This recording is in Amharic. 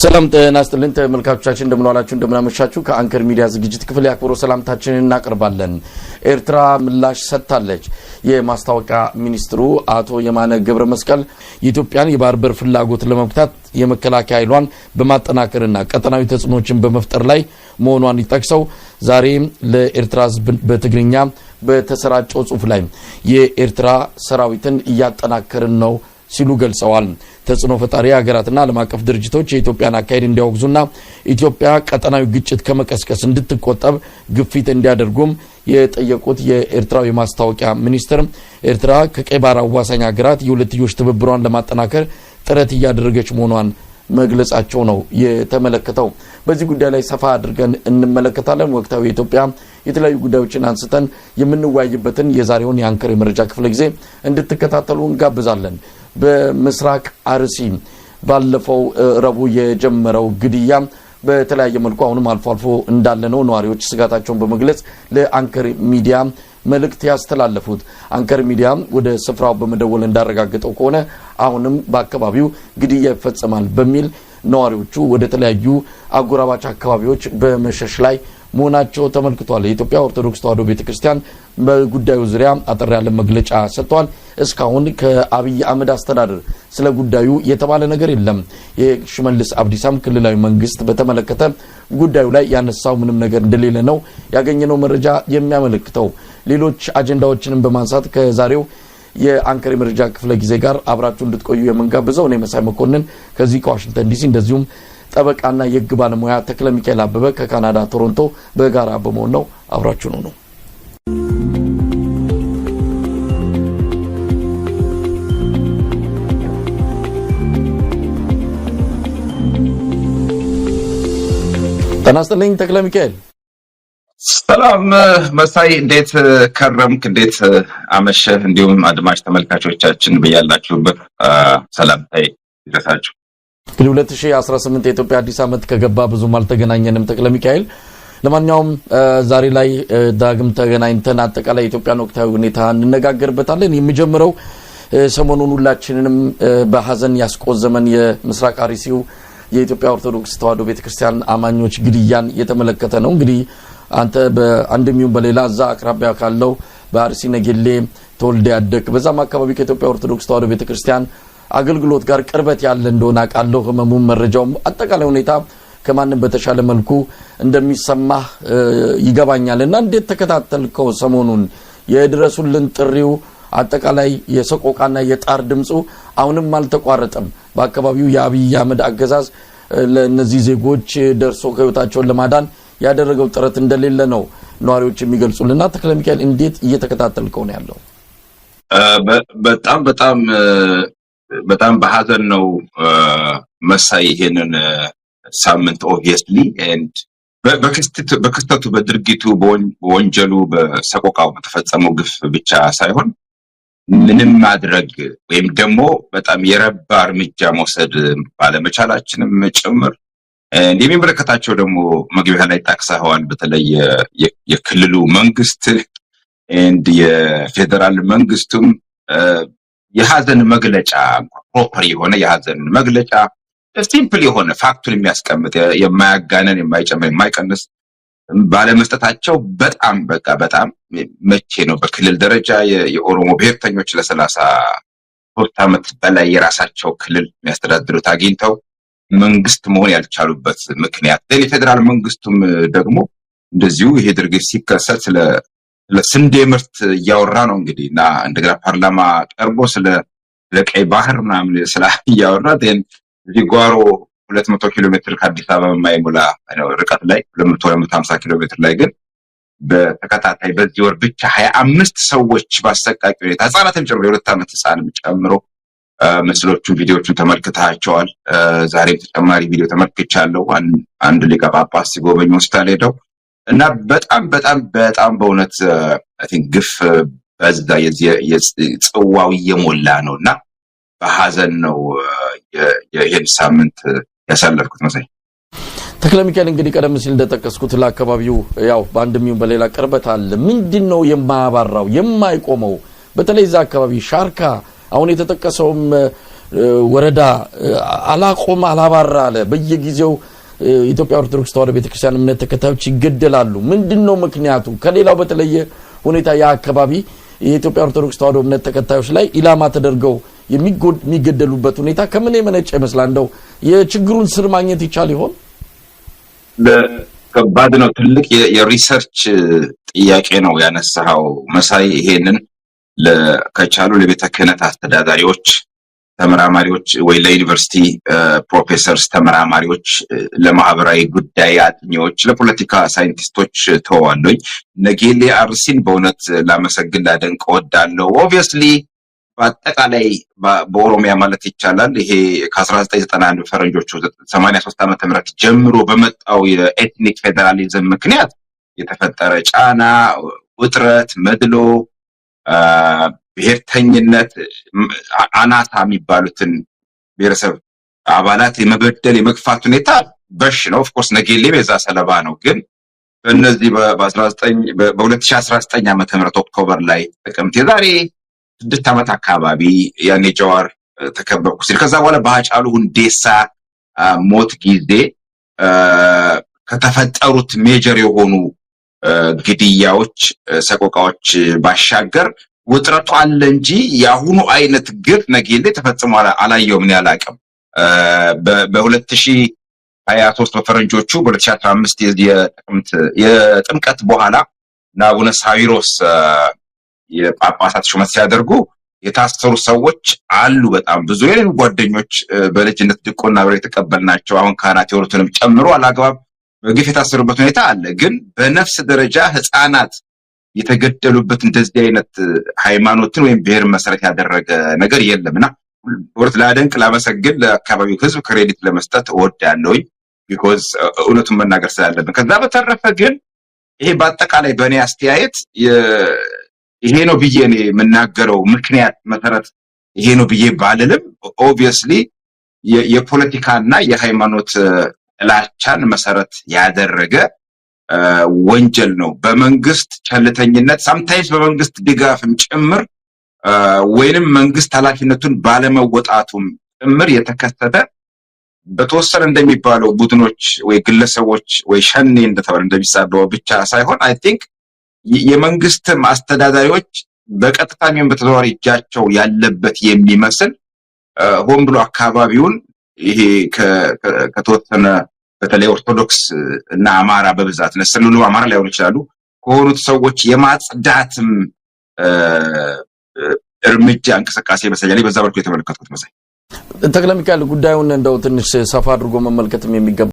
ሰላም ጤና ይስጥልን ተመልካቾቻችን እንደምን ዋላችሁ እንደምን አመሻችሁ ከአንከር ሚዲያ ዝግጅት ክፍል ያክብሮ ሰላምታችንን እናቀርባለን። ኤርትራ ምላሽ ሰጥታለች። የማስታወቂያ ሚኒስትሩ አቶ የማነ ገብረ መስቀል የኢትዮጵያን የባህር በር ፍላጎት ለመፍታት የመከላከያ ኃይሏን በማጠናከርና ቀጠናዊ ተጽዕኖችን በመፍጠር ላይ መሆኗን ይጠቅሰው ዛሬ ለኤርትራ ሕዝብ በትግርኛ በተሰራጨው ጽሑፍ ላይ የኤርትራ ሰራዊትን እያጠናከርን ነው ሲሉ ገልጸዋል። ተጽዕኖ ፈጣሪ ሀገራትና ዓለም አቀፍ ድርጅቶች የኢትዮጵያን አካሄድ እንዲያወግዙና ኢትዮጵያ ቀጠናዊ ግጭት ከመቀስቀስ እንድትቆጠብ ግፊት እንዲያደርጉም የጠየቁት የኤርትራው የማስታወቂያ ሚኒስትር ኤርትራ ከቀይ ባህር አዋሳኝ ሀገራት የሁለትዮሽ ትብብሯን ለማጠናከር ጥረት እያደረገች መሆኗን መግለጻቸው ነው የተመለከተው። በዚህ ጉዳይ ላይ ሰፋ አድርገን እንመለከታለን። ወቅታዊ የኢትዮጵያ የተለያዩ ጉዳዮችን አንስተን የምንወያይበትን የዛሬውን የአንከር የመረጃ ክፍለ ጊዜ እንድትከታተሉ እንጋብዛለን። በምስራቅ አርሲ ባለፈው ረቡዕ የጀመረው ግድያ በተለያየ መልኩ አሁንም አልፎ አልፎ እንዳለ ነው ነዋሪዎች ስጋታቸውን በመግለጽ ለአንከር ሚዲያ መልእክት ያስተላለፉት። አንከር ሚዲያ ወደ ስፍራው በመደወል እንዳረጋገጠው ከሆነ አሁንም በአካባቢው ግድያ ይፈጸማል በሚል ነዋሪዎቹ ወደ ተለያዩ አጎራባች አካባቢዎች በመሸሽ ላይ መሆናቸው ተመልክቷል። የኢትዮጵያ ኦርቶዶክስ ተዋሕዶ ቤተክርስቲያን በጉዳዩ ዙሪያ አጠር ያለ መግለጫ ሰጥቷል። እስካሁን ከአብይ አህመድ አስተዳደር ስለ ጉዳዩ የተባለ ነገር የለም። የሽመልስ አብዲሳም ክልላዊ መንግስት በተመለከተ ጉዳዩ ላይ ያነሳው ምንም ነገር እንደሌለ ነው ያገኘነው መረጃ የሚያመለክተው። ሌሎች አጀንዳዎችንም በማንሳት ከዛሬው የአንከር መረጃ ክፍለ ጊዜ ጋር አብራችሁ እንድትቆዩ የምንጋብዘው እኔ መሳይ መኮንን ከዚህ ከዋሽንግተን ዲሲ እንደዚሁም ጠበቃና የህግ ባለሙያ ተክለ ሚካኤል አበበ ከካናዳ ቶሮንቶ በጋራ በመሆን ነው። አብራችሁ ነው። ተናስተልኝ ተክለ ሚካኤል። ሰላም መሳይ፣ እንዴት ከረምክ? እንዴት አመሸህ? እንዲሁም አድማጭ ተመልካቾቻችን በያላችሁበት ሰላምታዬ ይድረሳችሁ። 2018 የኢትዮጵያ አዲስ ዓመት ከገባ ብዙም አልተገናኘንም ተክለ ሚካኤል። ለማንኛውም ዛሬ ላይ ዳግም ተገናኝተን አጠቃላይ የኢትዮጵያን ወቅታዊ ሁኔታ እንነጋገርበታለን። የሚጀምረው ሰሞኑን ሁላችንንም በሐዘን ያስቆዘመን የምስራቅ አርሲው የኢትዮጵያ ኦርቶዶክስ ተዋሕዶ ቤተክርስቲያን አማኞች ግድያን የተመለከተ ነው። እንግዲህ አንተ በአንድሚው በሌላ እዛ አቅራቢያ ካለው በአርሲ ነገሌ ተወልደ ያደክ በዛም አካባቢ ከኢትዮጵያ ኦርቶዶክስ ተዋሕዶ ቤተክርስቲያን አገልግሎት ጋር ቅርበት ያለ እንደሆነ አቃለው ህመሙን መረጃውም አጠቃላይ ሁኔታ ከማንም በተሻለ መልኩ እንደሚሰማህ ይገባኛልና እንዴት ተከታተልከው? ሰሞኑን የድረሱልን ጥሪው አጠቃላይ የሰቆቃና የጣር ድምጹ አሁንም አልተቋረጠም። በአካባቢው የአብይ አህመድ አገዛዝ ለነዚህ ዜጎች ደርሶ ከህይወታቸውን ለማዳን ያደረገው ጥረት እንደሌለ ነው ነዋሪዎች የሚገልጹልና ተክለ ሚካኤል እንዴት እየተከታተልከው ነው ያለው? በጣም በሐዘን ነው መሳይ ይሄንን ሳምንት ኦብቪየስሊ ኤንድ በክስተቱ በድርጊቱ በወንጀሉ በሰቆቃው በተፈጸመው ግፍ ብቻ ሳይሆን ምንም ማድረግ ወይም ደግሞ በጣም የረባ እርምጃ መውሰድ ባለመቻላችንም ጭምር እንደሚመለከታቸው ደግሞ መግቢያ ላይ ታክሳዋል። በተለይ የክልሉ መንግስት ኤንድ የፌደራል መንግስቱም የሐዘን መግለጫ ፕሮፐር የሆነ የሐዘን መግለጫ ሲምፕል የሆነ ፋክቱን የሚያስቀምጥ የማያጋነን የማይጨምር የማይቀንስ ባለመስጠታቸው በጣም መቼ ነው በክልል ደረጃ የኦሮሞ ብሔርተኞች ለ33 ዓመት በላይ የራሳቸው ክልል የሚያስተዳድሩት አግኝተው መንግስት መሆን ያልቻሉበት ምክንያት የፌደራል መንግስቱም ደግሞ እንደዚሁ ይሄ ድርጊት ሲከሰት ለስንዴ ምርት እያወራ ነው እንግዲህ እና እንደገና ፓርላማ ቀርቦ ስለ ቀይ ባህር ምናምን ስለ እያወራ እዚህ ጓሮ 200 ኪሎ ሜትር ከአዲስ አበባ የማይሞላ ርቀት ላይ 250 ኪሎ ሜትር ላይ ግን በተከታታይ በዚህ ወር ብቻ 25 ሰዎች ባሰቃቂ ሁኔታ ህጻናትን ጨምሮ የ2 ዓመት ህጻንም ጨምሮ ምስሎቹን ቪዲዮቹን ተመልክታቸዋል። ዛሬ ተጨማሪ ቪዲዮ ተመልክቻለሁ። አንድ ሊቀ ጳጳስ ሲጎበኙ ሆስፒታል ሄደው እና በጣም በእውነት አይ ቲንክ ግፍ በዛ የጽዋው እየሞላ ነውና በሐዘን ነው ይሄን ሳምንት ያሳለፍኩት መሰለኝ። ተክለ ሚካኤል እንግዲህ ቀደም ሲል እንደተጠቀስኩት ለአካባቢው ያው በአንድሚው በሌላ ቅርበት አለ። ምንድነው የማያባራው የማይቆመው? በተለይ እዛ አካባቢ ሻርካ አሁን የተጠቀሰውም ወረዳ አላቆም አላባራ አለ በየጊዜው ኢትዮጵያ ኦርቶዶክስ ተዋሕዶ ቤተክርስቲያን እምነት ተከታዮች ይገደላሉ ምንድነው ምክንያቱ ከሌላው በተለየ ሁኔታ ያ አካባቢ የኢትዮጵያ ኦርቶዶክስ ተዋሕዶ እምነት ተከታዮች ላይ ኢላማ ተደርገው የሚገደሉበት ሁኔታ ከምን የመነጨ ይመስላል እንደው የችግሩን ስር ማግኘት ይቻል ይሆን ከባድ ነው ትልቅ የሪሰርች ጥያቄ ነው ያነሳው መሳይ ይሄንን ከቻሉ ለቤተ ክህነት አስተዳዳሪዎች ተመራማሪዎች ወይ ለዩኒቨርሲቲ ፕሮፌሰርስ ተመራማሪዎች ለማህበራዊ ጉዳይ አጥኚዎች ለፖለቲካ ሳይንቲስቶች ተዋለኝ ነጌሌ አርሲን በእውነት ላመሰግን ላደንቅ ወዳለው ኦብቪየስሊ በአጠቃላይ በኦሮሚያ ማለት ይቻላል ይሄ ከ1991 ፈረንጆቹ 83 ዓመተ ምህረት ጀምሮ በመጣው የኤትኒክ ፌደራሊዝም ምክንያት የተፈጠረ ጫና ውጥረት መድሎ ብሔርተኝነት አናታ የሚባሉትን ብሔረሰብ አባላት የመበደል የመግፋት ሁኔታ በሽ ነው ኦፍ ኮርስ ነጌሌ በዛ ሰለባ ነው ግን በእነዚህ በ2019 ዓመተ ምህረት ኦክቶበር ላይ ጥቅምት የዛሬ 6 ዓመት አካባቢ ያኔ ጀዋር ተከበብኩ ሲል ከዛ በኋላ በአጫሉ ሁንዴሳ ሞት ጊዜ ከተፈጠሩት ሜጀር የሆኑ ግድያዎች ሰቆቃዎች ባሻገር ውጥረቱ አለ እንጂ ያሁኑ አይነት ግፍ ነጌሌ ተፈጽሞ አላየውም ነው ያላቀም በ2023 በፈረንጆቹ በ2015 የጥምቀት በኋላ አቡነ ሳዊሮስ የጳጳሳት ሹመት ሲያደርጉ የታሰሩ ሰዎች አሉ በጣም ብዙ የኔ ጓደኞች በልጅነት ድቆና ብለው የተቀበልናቸው አሁን ካህናት የወሩትንም ጨምሮ አላግባብ በግፍ የታሰሩበት ሁኔታ አለ ግን በነፍስ ደረጃ ህፃናት የተገደሉበት እንደዚህ አይነት ሃይማኖትን ወይም ብሔር መሰረት ያደረገ ነገር የለምና ወርት ላደንቅ ላመሰግን ለአካባቢው ህዝብ ክሬዲት ለመስጠት እወዳለሁኝ because እውነቱን መናገር ስላለብን ከዛ በተረፈ ግን ይሄ በአጠቃላይ በእኔ አስተያየት ይሄ ነው ብዬ እኔ የምናገረው ምክንያት መሰረት ይሄ ነው ብዬ ባልልም ኦብቪየስሊ የፖለቲካና የሃይማኖት ጥላቻን መሰረት ያደረገ ወንጀል ነው በመንግስት ቸልተኝነት sometimes በመንግስት ድጋፍም ጭምር ወይንም መንግስት ኃላፊነቱን ባለመወጣቱም ጭምር የተከሰተ በተወሰነ እንደሚባለው ቡድኖች ወይ ግለሰቦች ወይ ሸኔ እንደተባለ እንደሚሳበው ብቻ ሳይሆን አይ ቲንክ የመንግስት አስተዳዳሪዎች በቀጥታም በተዘዋዋሪ እጃቸው ያለበት የሚመስል ሆን ብሎ አካባቢውን ይሄ ከተወሰነ በተለይ ኦርቶዶክስ እና አማራ በብዛት ነስሉሉ አማራ ላይሆን ይችላሉ ከሆኑት ሰዎች የማጽዳትም እርምጃ እንቅስቃሴ በሰያሌ በዛ በኩል የተመለከቱት መሳይ ተክለ ሚካኤል ጉዳዩን እንደው ትንሽ ሰፋ አድርጎ መመልከትም የሚገባ